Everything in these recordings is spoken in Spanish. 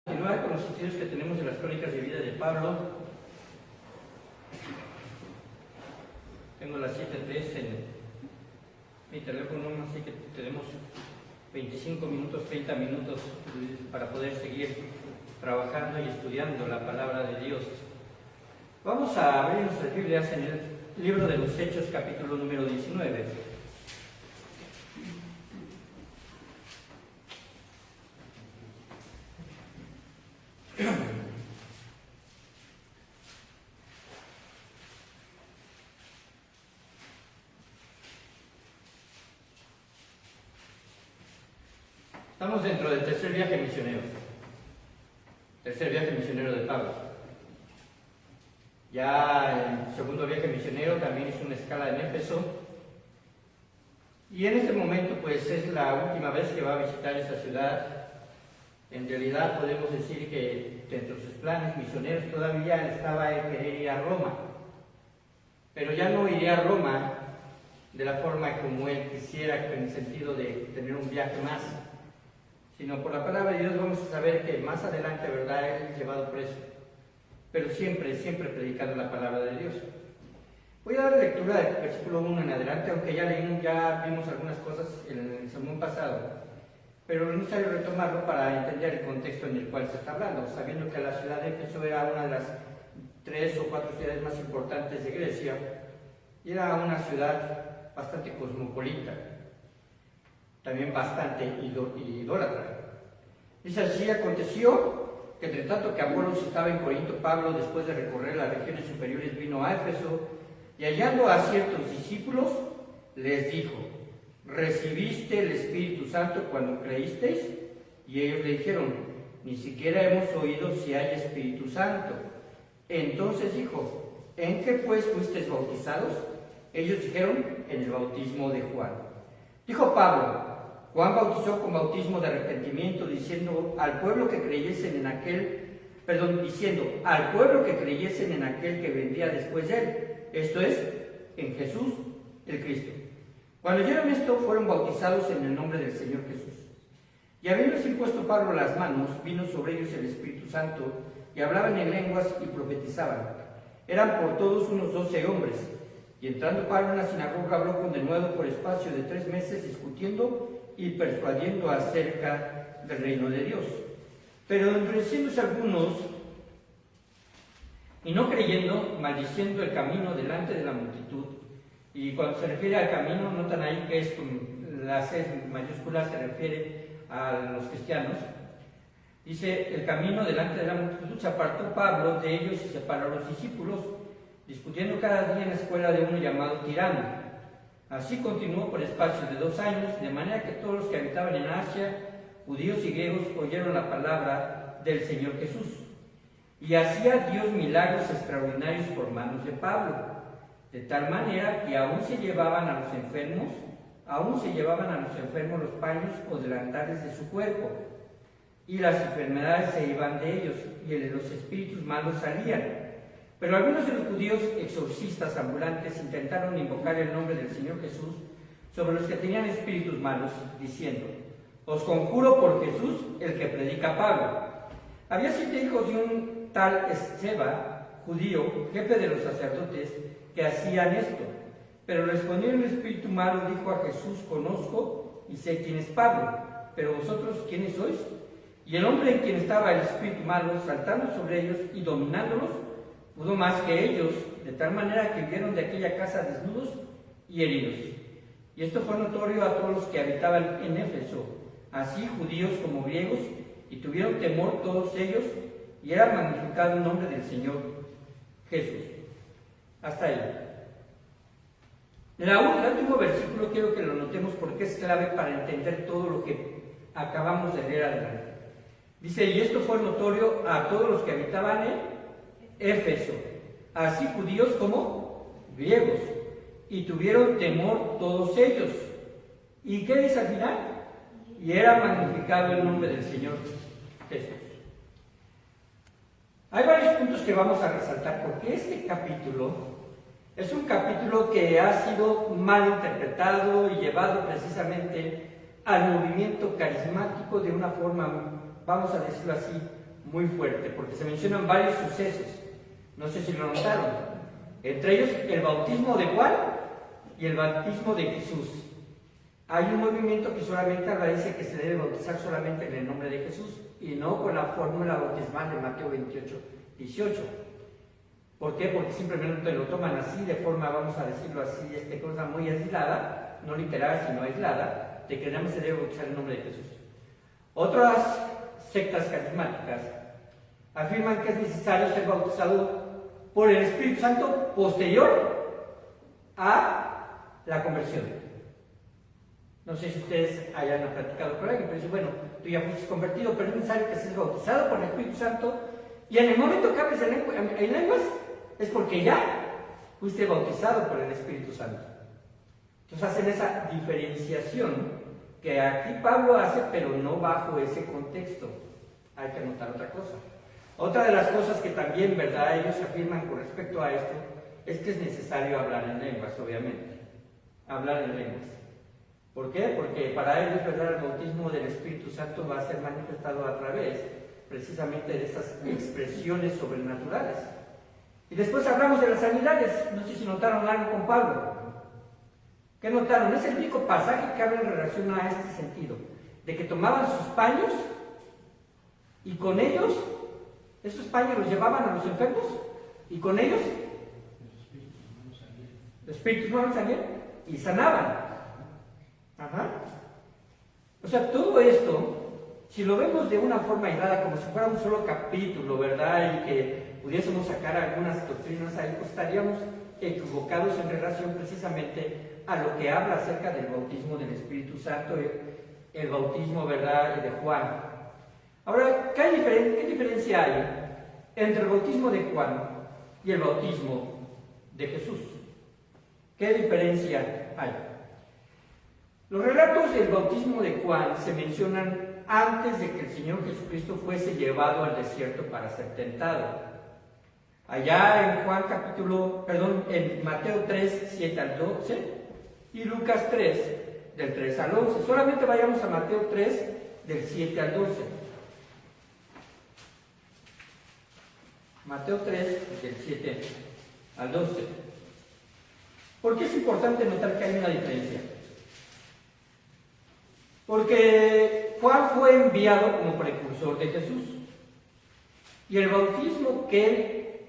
Continuar con los estudios que tenemos de las crónicas de vida de Pablo. Tengo las 7:03 en mi teléfono, así que tenemos 25 minutos, 30 minutos para poder seguir trabajando y estudiando la palabra de Dios. Vamos a abrir nuestras Biblias en el libro de los Hechos, capítulo número 19. Estamos dentro del tercer viaje misionero de Pablo. Ya el segundo viaje misionero también hizo una escala en Éfeso, y en este momento pues es la última vez que va a visitar esa ciudad. En realidad podemos decir que dentro de sus planes misioneros todavía estaba en querer ir a Roma, pero ya no iría a Roma de la forma como él quisiera, en el sentido de tener un viaje más, sino por la palabra de Dios vamos a saber que más adelante, ¿verdad?, él es llevado preso, pero siempre predicando la palabra de Dios. Voy a dar lectura del versículo 1 en adelante, aunque ya vimos algunas cosas en el sermón pasado, pero es necesario retomarlo para entender el contexto en el cual se está hablando, sabiendo que la ciudad de Éfeso era una de las 3 o 4 ciudades más importantes de Grecia, y era una ciudad bastante cosmopolita, también bastante idólatra. Dice así: aconteció que entre tanto que Apolos estaba en Corinto, Pablo, después de recorrer las regiones superiores, vino a Éfeso, y hallando a ciertos discípulos, les dijo: ¿recibiste el Espíritu Santo cuando creísteis? Y ellos le dijeron: ni siquiera hemos oído si hay Espíritu Santo. Entonces dijo: ¿en qué pues fuisteis bautizados? Ellos dijeron: en el bautismo de Juan. Dijo Pablo: Juan bautizó con bautismo de arrepentimiento, diciendo al pueblo que creyesen en aquel que vendría después de él, esto es, en Jesús el Cristo. Cuando oyeron esto, fueron bautizados en el nombre del Señor Jesús. Y habiéndoles impuesto Pablo las manos, vino sobre ellos el Espíritu Santo, y hablaban en lenguas y profetizaban. Eran por todos unos 12 hombres. Y entrando Pablo en la sinagoga, habló con denuedo por espacio de 3 meses, discutiendo y persuadiendo acerca del reino de Dios. Pero endureciéndose algunos y no creyendo, maldiciendo el camino delante de la multitud. Y cuando se refiere al camino, notan ahí que es con la C mayúscula, se refiere a los cristianos. Dice: el camino delante de la multitud, se apartó Pablo de ellos y separó a los discípulos, discutiendo cada día en la escuela de uno llamado Tirano. Así continuó por espacio de 2 años, de manera que todos los que habitaban en Asia, judíos y griegos, oyeron la palabra del Señor Jesús. Y hacía Dios milagros extraordinarios por manos de Pablo, de tal manera que aún se llevaban a los enfermos los paños o delantales de su cuerpo, y las enfermedades se iban de ellos, y los espíritus malos salían. Pero algunos de los judíos exorcistas ambulantes intentaron invocar el nombre del Señor Jesús sobre los que tenían espíritus malos, diciendo: os conjuro por Jesús, el que predica Pablo. Había 7 hijos de un tal Esceva, judío, jefe de los sacerdotes, que hacían esto. Pero respondiendo el espíritu malo, dijo a Jesús: conozco y sé quién es Pablo, pero vosotros, ¿quiénes sois? Y el hombre en quien estaba el espíritu malo, saltando sobre ellos y dominándolos, pudo más que ellos, de tal manera que huyeron de aquella casa desnudos y heridos. Y esto fue notorio a todos los que habitaban en Éfeso, así judíos como griegos, y tuvieron temor todos ellos, y era magnificado el nombre del Señor Jesús. Hasta ahí. El último versículo quiero que lo notemos porque es clave para entender todo lo que acabamos de leer adelante. Dice: y esto fue notorio a todos los que habitaban en Éfeso, así judíos como griegos, y tuvieron temor todos ellos. ¿Y qué dice al final? Y era magnificado el nombre del Señor Jesús. Hay varios puntos que vamos a resaltar porque este capítulo es un capítulo que ha sido mal interpretado y llevado precisamente al movimiento carismático de una forma, vamos a decirlo así, muy fuerte, porque se mencionan varios sucesos. No sé si lo notaron. Entre ellos, el bautismo de Juan y el bautismo de Jesús. Hay un movimiento que solamente agradece que se debe bautizar solamente en el nombre de Jesús y no con la fórmula bautismal de Mateo 28, 18. ¿Por qué? Porque simplemente lo toman así, de forma, vamos a decirlo así, cosa muy aislada, no literal, sino aislada, de que nada más se debe bautizar en el nombre de Jesús. Otras sectas carismáticas afirman que es necesario ser bautizado por el Espíritu Santo posterior a la conversión. No sé si ustedes hayan platicado con alguien, pero dice, bueno, tú ya fuiste convertido, pero es necesario que seas bautizado por el Espíritu Santo, y en el momento que hables en lenguas, es porque ya fuiste bautizado por el Espíritu Santo. Entonces hacen esa diferenciación que aquí Pablo hace, pero no bajo ese contexto. Hay que anotar otra cosa. Otra de las cosas que también, ¿verdad?, ellos afirman con respecto a esto, es que es necesario hablar en lenguas, obviamente. Hablar en lenguas. ¿Por qué? Porque para ellos, ¿verdad?, el bautismo del Espíritu Santo va a ser manifestado a través, precisamente, de estas expresiones sobrenaturales. Y después hablamos de las sanidades. No sé si notaron algo con Pablo. ¿Qué notaron? Es el único pasaje que habla en relación a este sentido, de que tomaban sus paños y con ellos, esos paños los llevaban a los enfermos y con ellos los espíritus no salían y sanaban. Ajá. O sea, todo esto, si lo vemos de una forma aislada, como si fuera un solo capítulo, ¿verdad?, y que pudiésemos sacar algunas doctrinas ahí, pues estaríamos equivocados en relación precisamente a lo que habla acerca del bautismo del Espíritu Santo, el bautismo, ¿verdad?, de Juan. Ahora, ¿qué diferencia hay entre el bautismo de Juan y el bautismo de Jesús? ¿Qué diferencia hay? Los relatos del bautismo de Juan se mencionan antes de que el Señor Jesucristo fuese llevado al desierto para ser tentado. Allá en Mateo 3, 7 al 12 y Lucas 3, del 3 al 11. Solamente vayamos a Mateo 3, del 7 al 12. Mateo 3, del 7 al 12. ¿Por qué es importante notar que hay una diferencia? Porque Juan fue enviado como precursor de Jesús. Y el bautismo que él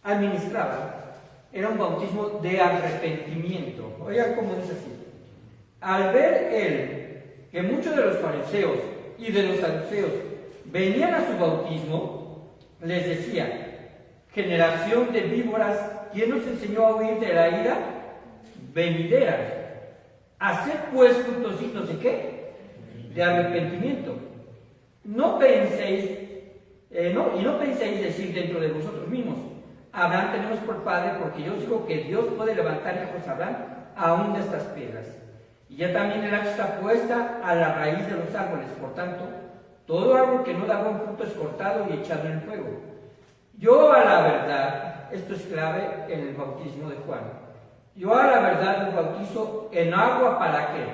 administraba era un bautismo de arrepentimiento. Oigan cómo dice así. Al ver él que muchos de los fariseos y de los saduceos venían a su bautismo, les decía: generación de víboras, ¿quién nos enseñó a huir de la ira venidera? Haced pues frutos dignos de ¿qué? De arrepentimiento. No penséis decir dentro de vosotros mismos: Abraham tenemos por padre, porque yo os digo que Dios puede levantar hijos a Abraham aún de estas piedras. Y ya también el hacha está puesta a la raíz de los árboles. Por tanto, todo árbol que no da buen fruto es cortado y echado en el fuego. Yo a la verdad, esto es clave en el bautismo de Juan, yo a la verdad os bautizo en agua, ¿para qué?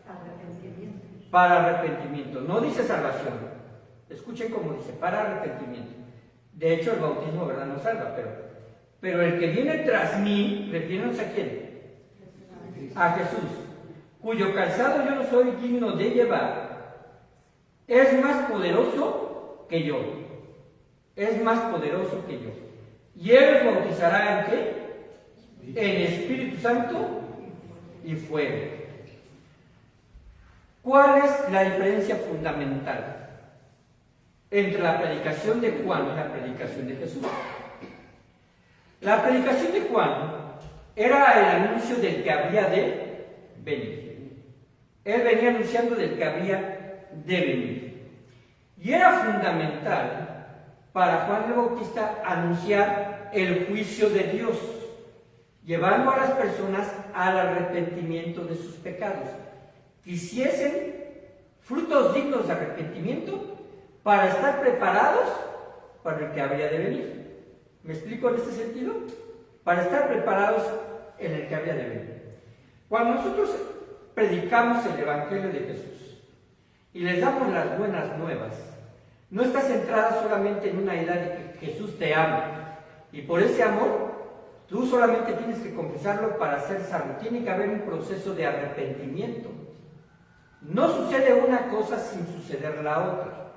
Arrepentimiento. Para arrepentimiento. No dice salvación. Escuchen cómo dice, para arrepentimiento. De hecho, el bautismo, ¿verdad?, no salva, pero el que viene tras mí, refiriéndose a quién? A Jesús, cuyo calzado yo no soy digno de llevar. Es más poderoso que yo. Es más poderoso que yo. Y él os bautizará ¿en qué? En Espíritu Santo y fuego. ¿Cuál es la diferencia fundamental entre la predicación de Juan y la predicación de Jesús? La predicación de Juan era el anuncio del que había de venir. Él venía anunciando del que había de venir. Y era fundamental para Juan el Bautista anunciar el juicio de Dios, llevando a las personas al arrepentimiento de sus pecados, que hiciesen frutos dignos de arrepentimiento para estar preparados para el que habría de venir. ¿Me explico en este sentido? Para estar preparados en el que habría de venir. Cuando nosotros predicamos el Evangelio de Jesús y les damos las buenas nuevas, no está centrada solamente en una idea de que Jesús te ama. Y por ese amor, tú solamente tienes que confesarlo para ser salvo. Tiene que haber un proceso de arrepentimiento. No sucede una cosa sin suceder la otra.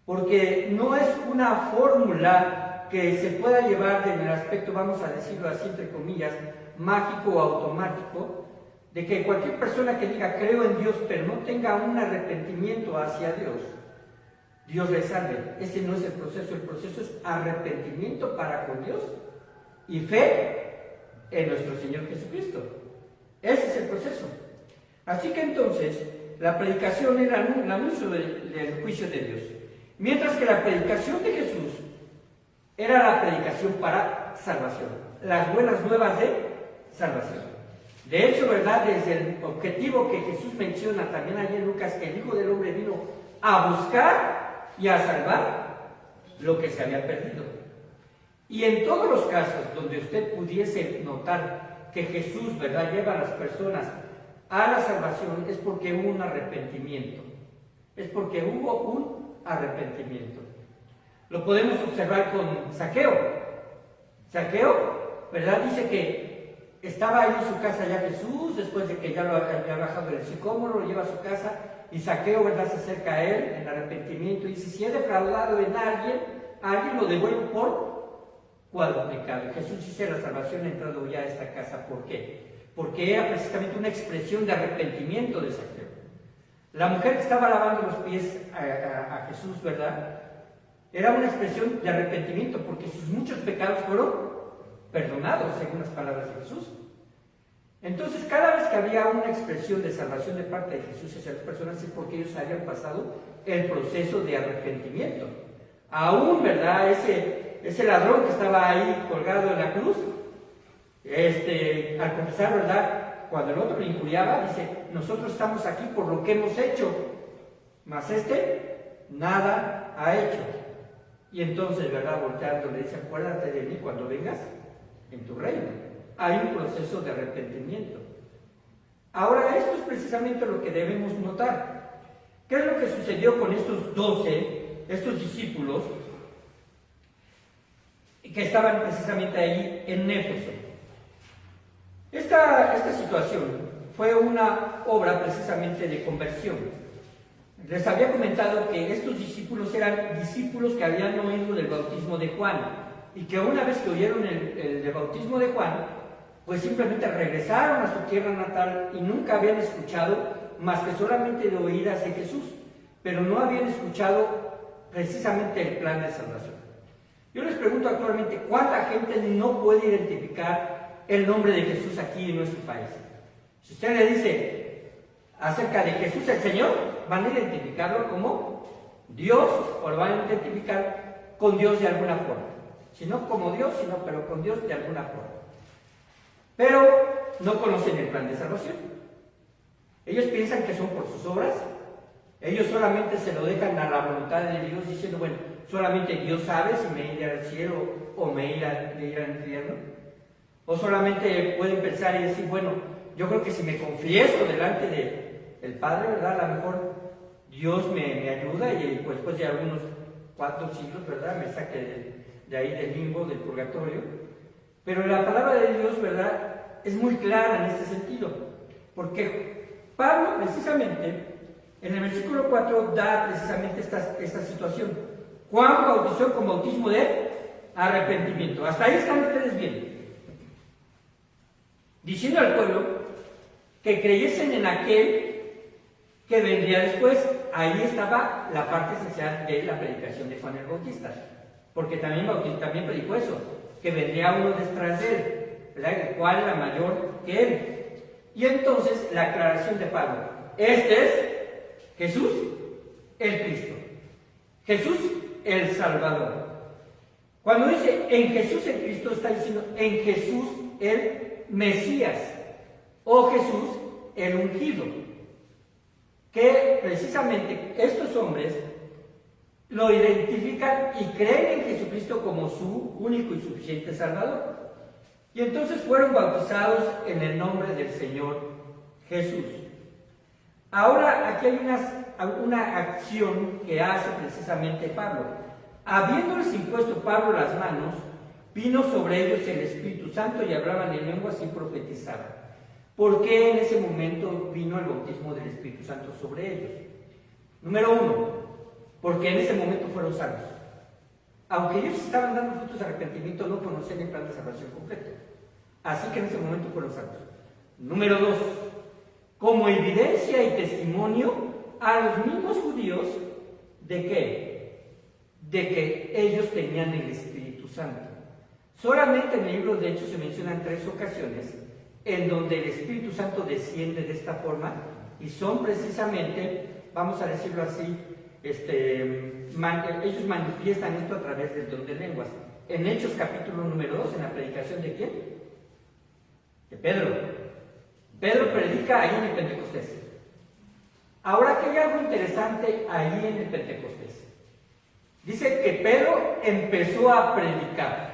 Porque no es una fórmula que se pueda llevar en el aspecto, vamos a decirlo así entre comillas, mágico o automático, de que cualquier persona que diga creo en Dios pero no tenga un arrepentimiento hacia Dios, Dios le salve. Ese no es el proceso es arrepentimiento para con Dios y fe en nuestro Señor Jesucristo. Ese es el proceso. Así que entonces, la predicación era el anuncio del juicio de Dios, mientras que la predicación de Jesús era la predicación para salvación, las buenas nuevas de salvación. De hecho, ¿verdad? Desde el objetivo que Jesús menciona también allí en Lucas, que el Hijo del Hombre vino a buscar y a salvar lo que se había perdido. Y en todos los casos donde usted pudiese notar que Jesús, ¿verdad?, lleva a las personas a la salvación, es porque hubo un arrepentimiento. Es porque hubo un arrepentimiento. Lo podemos observar con Zaqueo. Zaqueo, ¿verdad?, dice que estaba ahí en su casa ya Jesús, después de que ya lo había bajado del sicómoro, lo lleva a su casa, y Zaqueo, ¿verdad?, se acerca a él en arrepentimiento y dice: si he defraudado en alguien lo devuelvo por cuadruplicado. Jesús dice: la salvación ha entrado ya a esta casa. ¿Por qué? Porque era precisamente una expresión de arrepentimiento de Zaqueo. La mujer que estaba lavando los pies a Jesús, ¿verdad?, era una expresión de arrepentimiento porque sus muchos pecados fueron perdonados, según las palabras de Jesús. Entonces, cada vez que había una expresión de salvación de parte de Jesús hacia las personas, es porque ellos habían pasado el proceso de arrepentimiento. Aún, ¿verdad?, ese ladrón que estaba ahí colgado en la cruz, al confesar, ¿verdad?, cuando el otro le injuriaba, dice: nosotros estamos aquí por lo que hemos hecho, mas nada ha hecho. Y entonces, ¿verdad?, volteando le dice: acuérdate de mí cuando vengas en tu reino. Hay un proceso de arrepentimiento. Ahora, esto es precisamente lo que debemos notar. ¿Qué es lo que sucedió con estos 12, estos discípulos, que estaban precisamente ahí en Éfeso? Esta situación fue una obra precisamente de conversión. Les había comentado que estos discípulos eran discípulos que habían oído del bautismo de Juan, y que una vez que oyeron el bautismo de Juan, pues simplemente regresaron a su tierra natal y nunca habían escuchado más que solamente de oídas de Jesús, pero no habían escuchado precisamente el plan de salvación. Yo les pregunto actualmente: ¿cuánta gente no puede identificar el nombre de Jesús aquí en nuestro país? Si usted le dice acerca de Jesús el Señor, van a identificarlo como Dios, o lo van a identificar con Dios de alguna forma. Si no como Dios, pero con Dios de alguna forma. Pero no conocen el plan de salvación. Ellos piensan que son por sus obras. Ellos solamente se lo dejan a la voluntad de Dios, diciendo: bueno, solamente Dios sabe si me iré al cielo o me iré al infierno. O solamente pueden pensar y decir: bueno, yo creo que si me confieso delante del Padre, ¿verdad?, a lo mejor Dios me ayuda y pues después de algunos 4 siglos, ¿verdad?, me saque de ahí del limbo, del purgatorio. Pero la palabra de Dios, ¿verdad?, es muy clara en este sentido, porque Pablo precisamente en el versículo 4 da precisamente esta situación. Juan bautizó con bautismo de arrepentimiento. Hasta ahí están ustedes bien, diciendo al pueblo que creyesen en aquel que vendría después. Ahí estaba la parte esencial de la predicación de Juan el Bautista, porque también predicó eso, que vendría uno detrás de él, ¿verdad?, el cual era mayor que él. Y entonces la aclaración de Pablo: este es Jesús el Cristo, Jesús el Salvador. Cuando dice en Jesús el Cristo, está diciendo en Jesús el Mesías, o Jesús el ungido, que precisamente estos hombres lo identifican y creen en Jesucristo como su único y suficiente Salvador. Y entonces fueron bautizados en el nombre del Señor Jesús. Ahora, aquí hay una acción que hace precisamente Pablo. Habiéndoles impuesto Pablo las manos, vino sobre ellos el Espíritu Santo y hablaban en lenguas y profetizaban. ¿Por qué en ese momento vino el bautismo del Espíritu Santo sobre ellos? Número 1, porque en ese momento fueron salvos. Aunque ellos estaban dando frutos de arrepentimiento, no conocían el plan de salvación completo. Así que en ese momento fueron salvos. Número 2, como evidencia y testimonio a los mismos judíos de qué? De que ellos tenían el Espíritu Santo. Solamente en el libro de Hechos se mencionan 3 ocasiones en donde el Espíritu Santo desciende de esta forma y son precisamente, vamos a decirlo así, ellos manifiestan esto a través del don de lenguas. En Hechos capítulo número 2, en la predicación de ¿quién? De Pedro. Pedro predica ahí en el Pentecostés. Ahora que hay algo interesante ahí en el Pentecostés. Dice que Pedro empezó a predicar.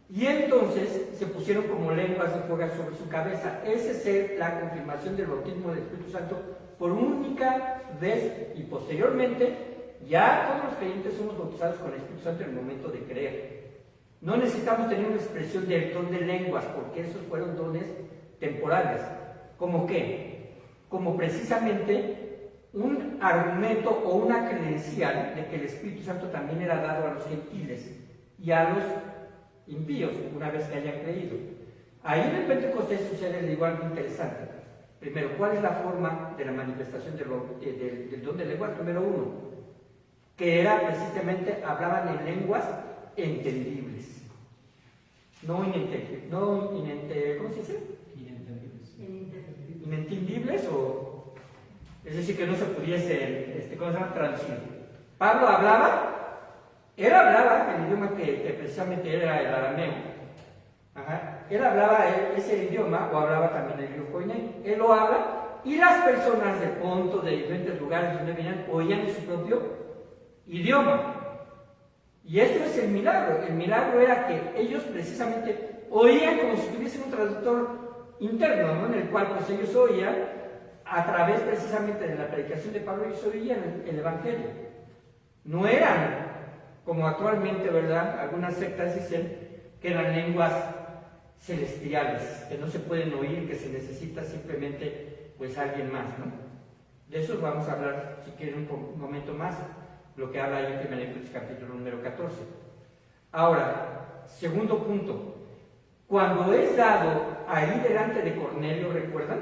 Y entonces se pusieron como lenguas de fuego sobre su cabeza. Esa es la confirmación del bautismo del Espíritu Santo por única vez, y posteriormente ya todos los creyentes somos bautizados con el Espíritu Santo en el momento de creer. No necesitamos tener una expresión del don de lenguas, porque esos fueron dones temporales. ¿Cómo qué? Como precisamente un argumento o una credencial de que el Espíritu Santo también era dado a los gentiles y a los impíos, una vez que hayan creído. Ahí en el Pentecostés sucede igual algo interesante. Primero, ¿cuál es la forma de la manifestación del don de lenguas? Número 1, que era precisamente, hablaban en lenguas entendibles. ¿Cómo se dice? Inentendibles, o es decir, que no se pudiese traducir. Pablo hablaba. Él hablaba el idioma que precisamente era el arameo. Él hablaba ese idioma, o hablaba también el idioma koiné. Él lo habla, y las personas de Ponto, de diferentes lugares donde venían, oían en su propio idioma. Y eso es el milagro. El milagro era que ellos precisamente oían como si tuviesen un traductor interno, ¿no? En el cual pues ellos oían, a través precisamente de la predicación de Pablo, ellos oían el Evangelio. No eran como actualmente, ¿verdad? Algunas sectas dicen que eran lenguas celestiales, que no se pueden oír, que se necesita simplemente, pues, alguien más, ¿no? De eso vamos a hablar, si quieren, un momento más, lo que habla ahí en 1 Corintios capítulo número 14. Ahora, segundo punto, cuando es dado ahí delante de Cornelio, ¿recuerdan?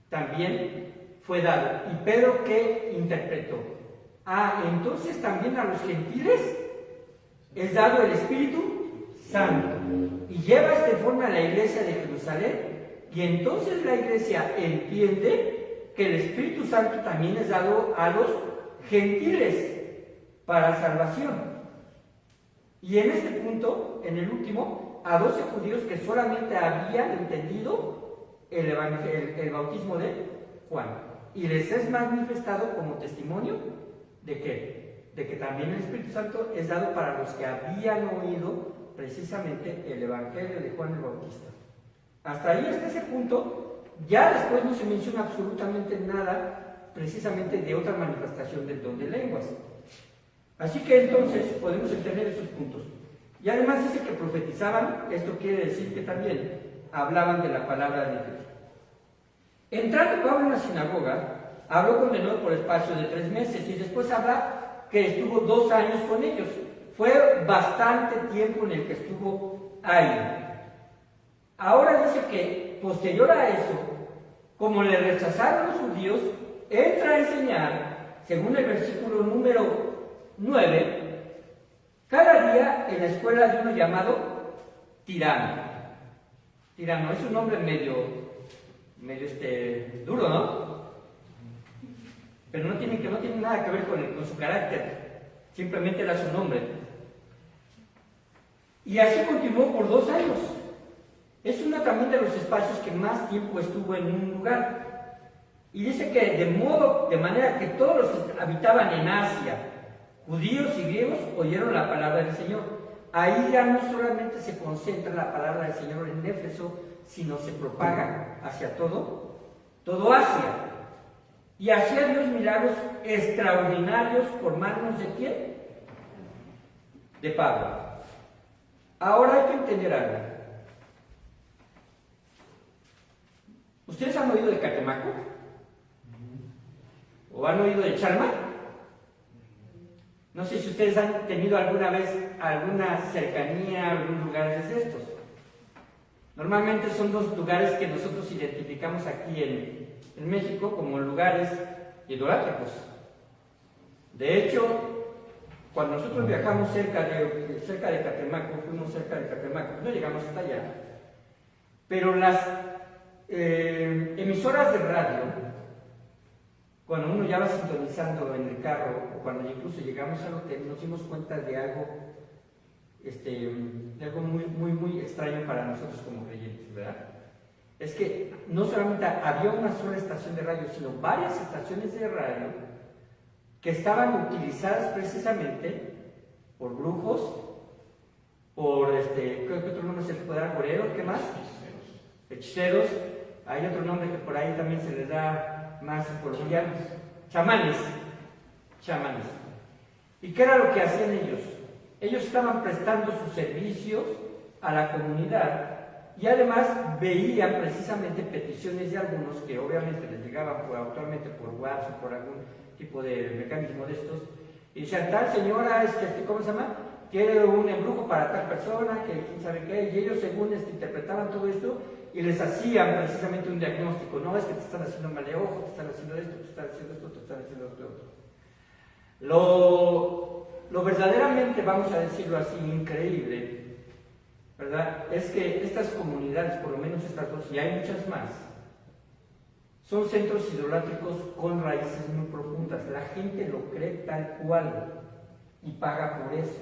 También fue dado. ¿Y Pedro qué interpretó? Entonces también a los gentiles es dado el Espíritu Santo. Y lleva esta forma a la iglesia de Jerusalén, y entonces la iglesia entiende que el Espíritu Santo también es dado a los gentiles para salvación. Y en este punto, en el último, a 12 judíos que solamente habían entendido el bautismo de Juan. Y les es manifestado como testimonio ¿de qué? De que también el Espíritu Santo es dado para los que habían oído precisamente el Evangelio de Juan el Bautista. Hasta ahí, hasta ese punto, ya después no se menciona absolutamente nada precisamente de otra manifestación del don de lenguas. Así que entonces podemos entender esos puntos. Y además dice que profetizaban, esto quiere decir que también hablaban de la palabra de Dios. Entrando Pablo en la sinagoga, habló con de nuevo por espacio de 3 meses, y después habla que estuvo 2 años con ellos. Fue bastante tiempo en el que estuvo ahí. Ahora dice que posterior a eso, como le rechazaron los judíos, entra a enseñar, según el versículo número 9, cada día en la escuela de uno llamado Tirano. Tirano es un nombre medio duro, ¿no? Pero no tiene nada que ver con su carácter, simplemente era su nombre. Y así continuó por 2 años. Es uno también de los espacios que más tiempo estuvo en un lugar. Y dice que de manera que todos los que habitaban en Asia, judíos y griegos, oyeron la palabra del Señor. Ahí ya no solamente se concentra la palabra del Señor en Éfeso, sino se propaga hacia todo Asia. Y hacía Dios milagros extraordinarios por manos ¿de quién? De Pablo. Ahora hay que entender algo. ¿Ustedes han oído de Catemaco? ¿O han oído de Chalma? No sé si ustedes han tenido alguna vez alguna cercanía a algún lugar de estos. Normalmente son dos lugares que nosotros identificamos aquí en México como lugares idolátricos. De hecho, cuando nosotros viajamos cerca de Catemaco, fuimos cerca de Catemaco, no llegamos hasta allá, pero las emisoras de radio, cuando uno ya va sintonizando en el carro, o cuando incluso llegamos al hotel, nos dimos cuenta de algo muy extraño para nosotros como creyentes, ¿verdad? Es que no solamente había una sola estación de radio, sino varias estaciones de radio que estaban utilizadas precisamente por brujos, por ¿qué otro nombre se les puede dar? ¿Agoreros? ¿Qué más? Hechiceros. Hay otro nombre que por ahí también se les da más coloquial. Chamanes. ¿Y qué era lo que hacían ellos? Ellos estaban prestando sus servicios a la comunidad y además veían precisamente peticiones de algunos que obviamente les llegaban actualmente por WhatsApp o por algún tipo de mecanismo de estos, y decían, tal señora, ¿cómo se llama? Quiere un embrujo para tal persona, que quién sabe qué, y ellos según interpretaban todo esto y les hacían precisamente un diagnóstico. No, es que te están haciendo mal de ojo, te están haciendo esto, te están haciendo esto, te están haciendo esto, otro. Lo verdaderamente, vamos a decirlo así, increíble, ¿verdad? Es que estas comunidades, por lo menos estas dos, y hay muchas más, son centros idolátricos con raíces muy profundas. La gente lo cree tal cual y paga por eso.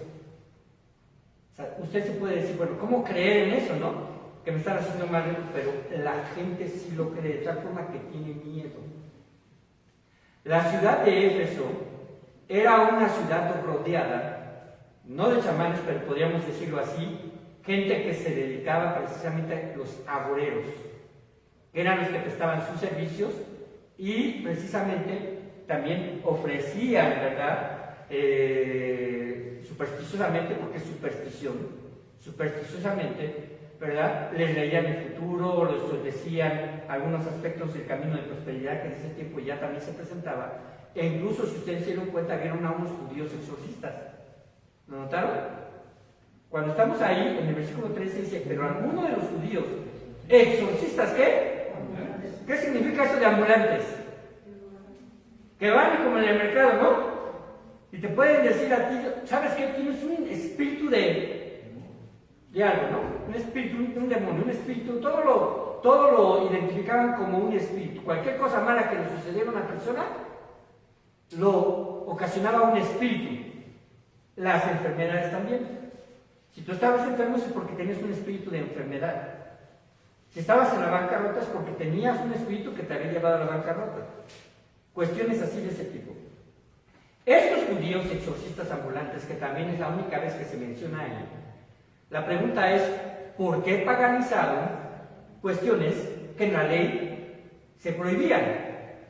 O sea, usted se puede decir, bueno, ¿cómo creer en eso, no? Que me están haciendo mal, pero la gente sí lo cree, de tal forma que tiene miedo. La ciudad de Éfeso era una ciudad rodeada, no de chamanes, pero podríamos decirlo así, gente que se dedicaba precisamente a los agoreros, que eran los que prestaban sus servicios y precisamente también ofrecían, ¿verdad? Supersticiosamente, porque es supersticiosamente, ¿verdad? Les leían el futuro, les decían algunos aspectos del camino de prosperidad que en ese tiempo ya también se presentaba. E incluso, si ustedes se dieron cuenta, vieron a unos judíos exorcistas. ¿Lo notaron? Cuando estamos ahí, en el versículo 13 dice, pero algunos de los judíos, ¿exorcistas qué? ¿Qué significa eso de ambulantes? Que van como en el mercado, ¿no? Y te pueden decir a ti, ¿sabes qué? Tienes un espíritu de algo, ¿no? Un espíritu, un demonio, un espíritu, todo lo identificaban como un espíritu. Cualquier cosa mala que le sucediera a una persona, lo ocasionaba un espíritu. Las enfermedades también. Si tú estabas enfermo es porque tenías un espíritu de enfermedad. Si estabas en la bancarrota es porque tenías un espíritu que te había llevado a la bancarrota. Cuestiones así de ese tipo. Estos judíos exorcistas ambulantes, que también es la única vez que se menciona ahí, la pregunta es, ¿por qué paganizaron cuestiones que en la ley se prohibían?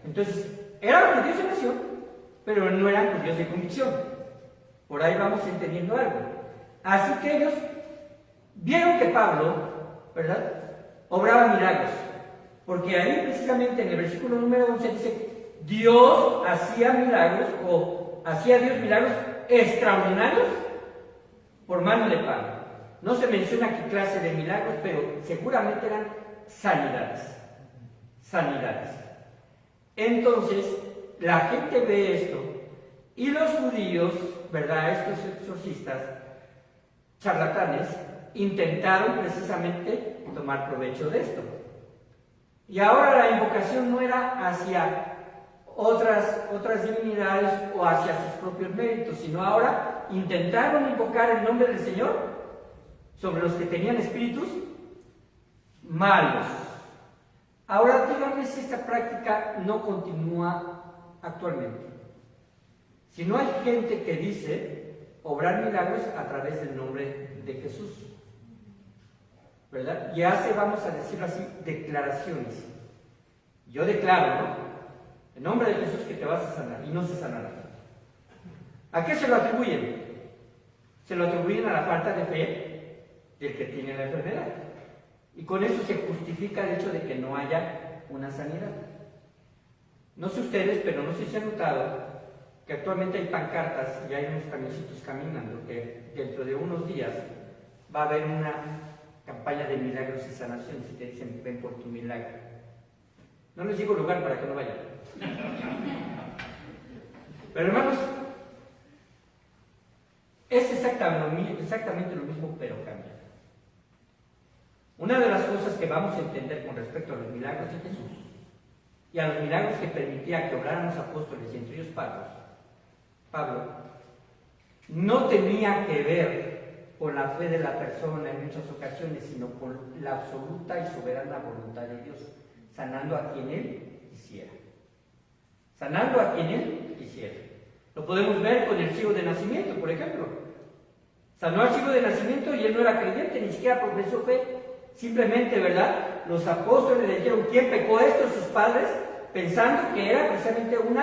Entonces, eran judíos de nación, pero no eran judíos de convicción. Por ahí vamos entendiendo algo. Así que ellos vieron que Pablo, ¿verdad?, obraba milagros. Porque ahí precisamente en el versículo número 11 dice, Dios hacía milagros, o hacía Dios milagros extraordinarios por mano de Pablo. No se menciona qué clase de milagros, pero seguramente eran sanidades. Entonces, la gente ve esto, y los judíos, ¿verdad?, estos exorcistas, charlatanes, intentaron precisamente tomar provecho de esto. Y ahora la invocación no era hacia otras divinidades o hacia sus propios méritos, sino ahora intentaron invocar el nombre del Señor sobre los que tenían espíritus malos. Ahora díganme si esta práctica no continúa actualmente. Si no hay gente que dice obrar milagros a través del nombre de Jesús, ¿verdad? Y hace, vamos a decirlo así, declaraciones. Yo declaro, ¿no? En nombre de Jesús que te vas a sanar, y no se sanará. ¿A qué se lo atribuyen? Se lo atribuyen a la falta de fe del que tiene la enfermedad. Y con eso se justifica el hecho de que no haya una sanidad. No sé ustedes, pero no sé si han notado que actualmente hay pancartas y hay unos camioncitos caminando que dentro de unos días va a haber una campaña de milagros y sanaciones y te dicen, ven por tu milagro. No les digo lugar para que no vayan. Pero hermanos, es exactamente lo mismo, pero cambia. Una de las cosas que vamos a entender con respecto a los milagros de Jesús y a los milagros que permitía que obraran los apóstoles y entre ellos Pablo, no tenía que ver con la fe de la persona en muchas ocasiones, sino con la absoluta y soberana voluntad de Dios, sanando a quien Él quisiera. Sanando a quien Él quisiera. Lo podemos ver con el ciego de nacimiento, por ejemplo. Sanó al ciego de nacimiento y él no era creyente, ni siquiera profesó fe. Simplemente, ¿verdad? Los apóstoles le dijeron, ¿quién pecó esto? Sus padres, pensando que era precisamente un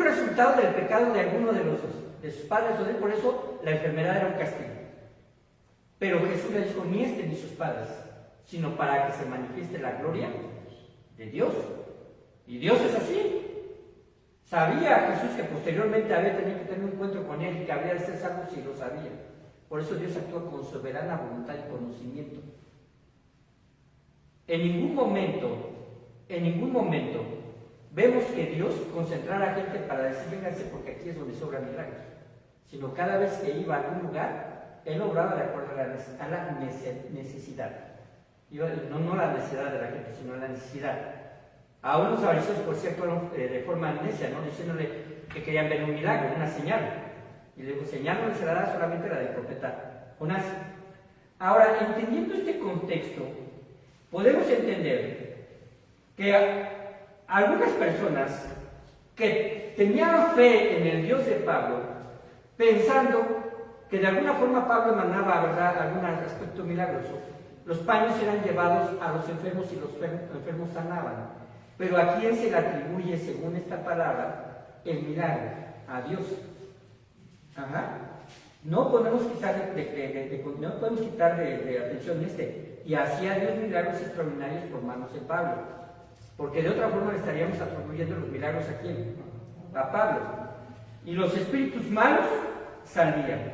resultado del pecado de alguno de sus padres. Por eso la enfermedad era un castigo. Pero Jesús le dijo, ni este ni sus padres, sino para que se manifieste la gloria de Dios. Y Dios es así. Sabía Jesús que posteriormente había tenido que tener un encuentro con Él y que habría de ser salvo, si lo sabía. Por eso Dios actúa con soberana voluntad y conocimiento. En ningún momento vemos que Dios concentrara a gente para decir, vénganse porque aquí es donde sobran milagros. Sino cada vez que iba a algún lugar, Él obraba de acuerdo a la necesidad. No la necesidad de la gente, sino la necesidad. A unos fariseos, por cierto, de forma necia, ¿no? Diciéndole que querían ver un milagro, una señal. Y le digo, señal no les será solamente la del profeta Jonás. Ahora, entendiendo este contexto, podemos entender que algunas personas que tenían fe en el Dios de Pablo, pensando que de alguna forma Pablo emanaba, ¿verdad?, algún aspecto milagroso, los paños eran llevados a los enfermos y los enfermos sanaban. Pero ¿a quién se le atribuye, según esta palabra, el milagro? A Dios. Ajá. No podemos quitar de atención y hacía Dios milagros extraordinarios por manos de Pablo. Porque de otra forma le estaríamos atribuyendo los milagros a quién? A Pablo. Y los espíritus malos salían.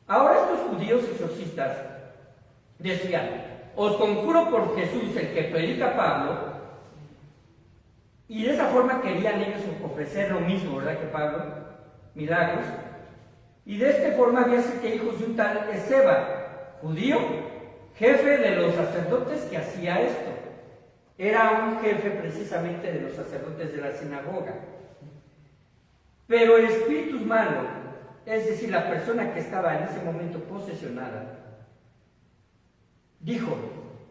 Ahora estos judíos exorcistas decían, os conjuro por Jesús, el que predica Pablo. Y de esa forma querían ellos ofrecer lo mismo, ¿verdad?, que Pablo, milagros. Y de esta forma había siete hijos de un tal Esceva, judío, jefe de los sacerdotes que hacía esto. Era un jefe precisamente de los sacerdotes de la sinagoga. Pero el espíritu malo, es decir, la persona que estaba en ese momento posesionada, dijo,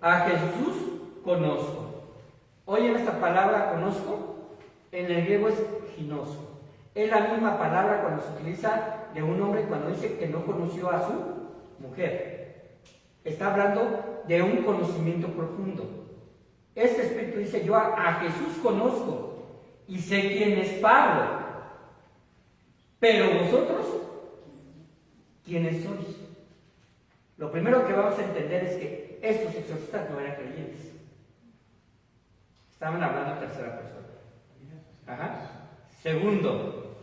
a Jesús conozco. ¿Oyen esta palabra conozco? En el griego es ginoso. Es la misma palabra cuando se utiliza de un hombre cuando dice que no conoció a su mujer. Está hablando de un conocimiento profundo. Este espíritu dice, yo a Jesús conozco y sé quién es Pablo. Pero vosotros, ¿quiénes sois? Lo primero que vamos a entender es que estos exorcistas no eran creyentes. Estaban hablando en tercera persona. Ajá. Segundo,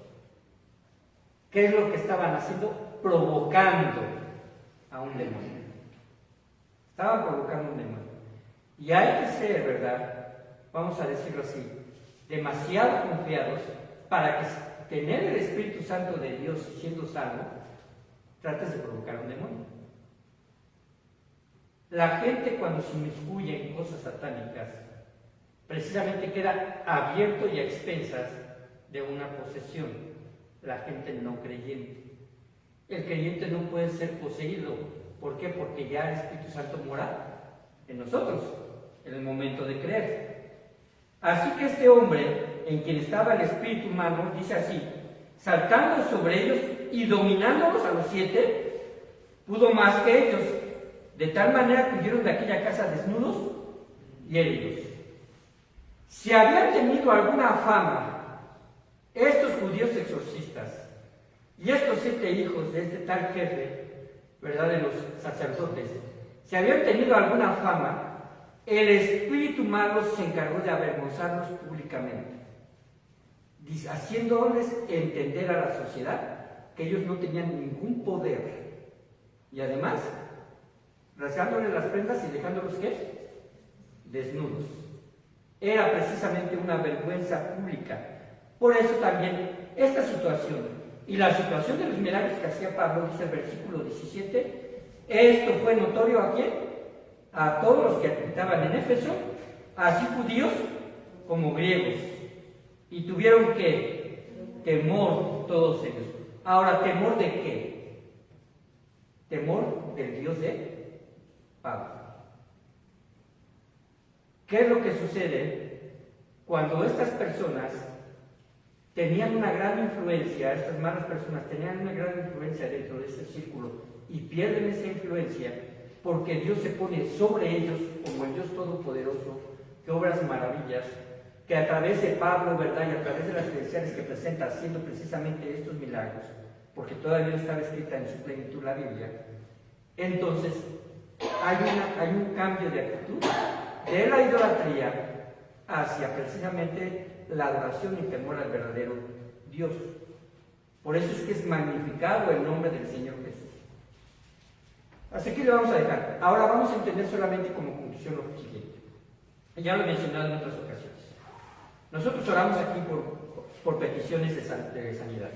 ¿qué es lo que estaban haciendo? Provocando a un demonio. Estaban provocando a un demonio. Y hay que ser, ¿verdad?, vamos a decirlo así, demasiado confiados para que tener el Espíritu Santo de Dios siendo salvo, trates de provocar a un demonio. La gente cuando se inmiscuye en cosas satánicas, precisamente queda abierto y a expensas de una posesión. La gente no creyente. El creyente no puede ser poseído. ¿Por qué? Porque ya el Espíritu Santo mora en nosotros, en el momento de creer. Así que este hombre, en quien estaba el espíritu humano, dice así, saltando sobre ellos y dominándolos a los siete, pudo más que ellos, de tal manera que huyeron de aquella casa desnudos y heridos. Si habían tenido alguna fama estos judíos exorcistas y estos 7 hijos de este tal jefe, ¿verdad?, de los sacerdotes, si habían tenido alguna fama, el espíritu malo se encargó de avergonzarlos públicamente, haciéndoles entender a la sociedad que ellos no tenían ningún poder, y además rasgándoles las prendas y dejándolos, ¿qué?, desnudos. Era precisamente una vergüenza pública. Por eso también esta situación y la situación de los milagros que hacía Pablo, dice el versículo 17, esto fue notorio ¿a quién? A todos los que habitaban en Éfeso, así judíos como griegos, y tuvieron que temor todos ellos. Ahora, ¿temor de qué? Temor del Dios de Pablo. ¿Qué es lo que sucede cuando estas personas tenían una gran influencia, estas malas personas tenían una gran influencia dentro de ese círculo y pierden esa influencia porque Dios se pone sobre ellos como el Dios Todopoderoso, que obras maravillas, que a través de Pablo, ¿verdad?, y a través de las credenciales que presenta haciendo precisamente estos milagros, porque todavía no estaba escrita en su plenitud la Biblia, entonces hay un cambio de actitud de la idolatría hacia precisamente la adoración y temor al verdadero Dios. Por eso es que es magnificado el nombre del Señor Jesús. Hasta aquí lo vamos a dejar. Ahora vamos a entender solamente como conclusión lo siguiente. Ya lo he mencionado en otras ocasiones. Nosotros oramos aquí por peticiones de sanidad.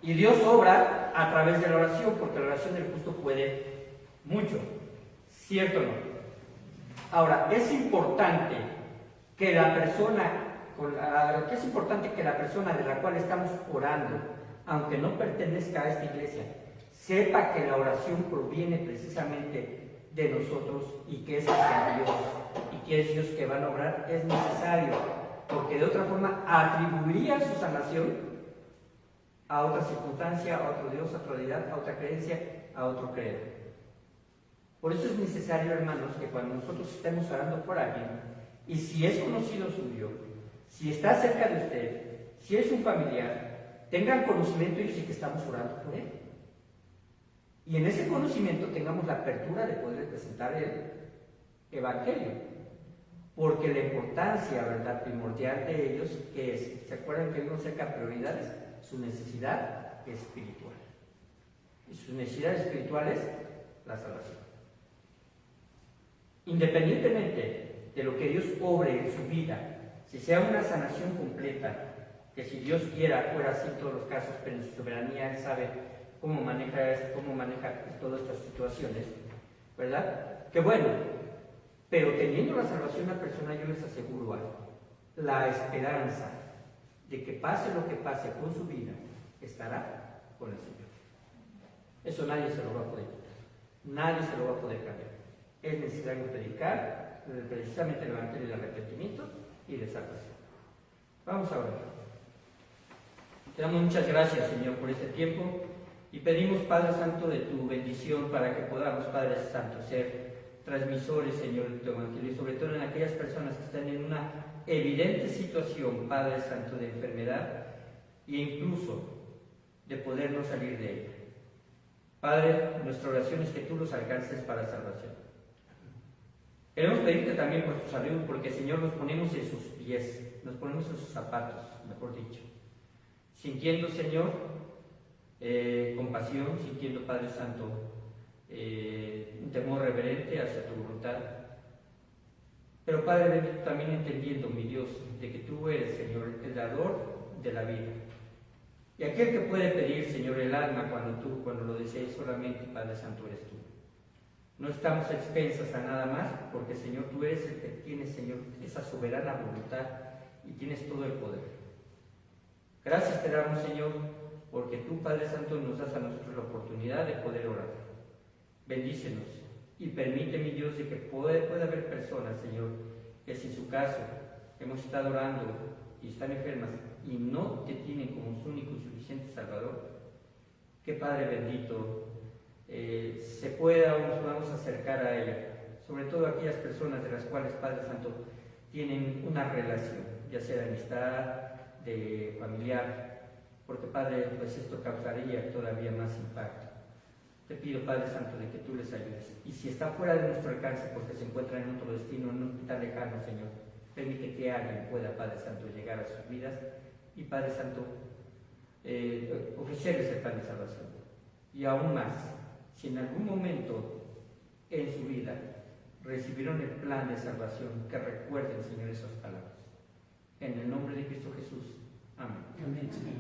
Y Dios obra a través de la oración, porque la oración del justo puede mucho. ¿Cierto o no? Ahora, es importante que la persona de la cual estamos orando, aunque no pertenezca a esta iglesia, sepa que la oración proviene precisamente de nosotros y que es hacia Dios, y que es Dios que va a obrar. Es necesario, porque de otra forma atribuiría su sanación a otra circunstancia, a otro Dios, a otra deidad, a otra creencia, a otro credo. Por eso es necesario, hermanos, que cuando nosotros estemos orando por alguien, y si es conocido suyo, si está cerca de usted, si es un familiar, tengan conocimiento ellos de que estamos orando por él. Y en ese conocimiento tengamos la apertura de poder presentar el Evangelio. Porque la importancia, ¿verdad?, primordial de ellos, que es, ¿se acuerdan que vimos cerca prioridades? Su necesidad espiritual. Y su necesidad espiritual es la salvación. Independientemente de lo que Dios obre en su vida, si sea una sanación completa, que si Dios quiera fuera así en todos los casos, pero en su soberanía Él sabe cómo maneja todas estas situaciones, ¿verdad? Que bueno, pero teniendo la salvación la persona, yo les aseguro algo, la esperanza de que pase lo que pase con su vida, estará con el Señor. Eso nadie se lo va a poder quitar, nadie se lo va a poder cambiar. Es necesario predicar precisamente el Evangelio de arrepentimiento y de salvación. Vamos a orar. Te damos muchas gracias, Señor, por este tiempo y pedimos, Padre Santo, de tu bendición para que podamos, Padre Santo, ser transmisores, Señor, de tu Evangelio, y sobre todo en aquellas personas que están en una evidente situación, Padre Santo, de enfermedad e incluso de poder no salir de ella. Padre, nuestra oración es que tú los alcances para salvación. Queremos pedirte también por su salud, porque, Señor, nos ponemos en sus pies, nos ponemos en sus zapatos, mejor dicho, sintiendo, Señor, compasión, sintiendo, Padre Santo, un temor reverente hacia tu voluntad. Pero, Padre bendito, también entendiendo, mi Dios, de que tú eres, Señor, el dador de la vida. Y aquel que puede pedir, Señor, el alma cuando lo desees solamente, Padre Santo, eres tú. No estamos a expensas a nada más, porque, Señor, tú eres el que tienes, Señor, esa soberana voluntad y tienes todo el poder. Gracias te damos, Señor, porque tú, Padre Santo, nos das a nosotros la oportunidad de poder orar. Bendícenos y permite, mi Dios, de que pueda haber personas, Señor, que si en su caso hemos estado orando y están enfermas y no te tienen como su único y suficiente Salvador, que, Padre bendito, nos podamos acercar a ella, sobre todo aquellas personas de las cuales, Padre Santo, tienen una relación, ya sea de amistad, de familiar, porque Padre, pues esto causaría todavía más impacto. Te pido, Padre Santo, de que tú les ayudes. Y si está fuera de nuestro alcance porque se encuentran en otro destino, en un hospital lejano, Señor, permite que alguien pueda, Padre Santo, llegar a sus vidas y, Padre Santo, ofrecerles el plan de salvación. Y aún más, si en algún momento en su vida recibieron el plan de salvación, que recuerden, Señor, esas palabras. En el nombre de Cristo Jesús. Amén. Amén, Señor.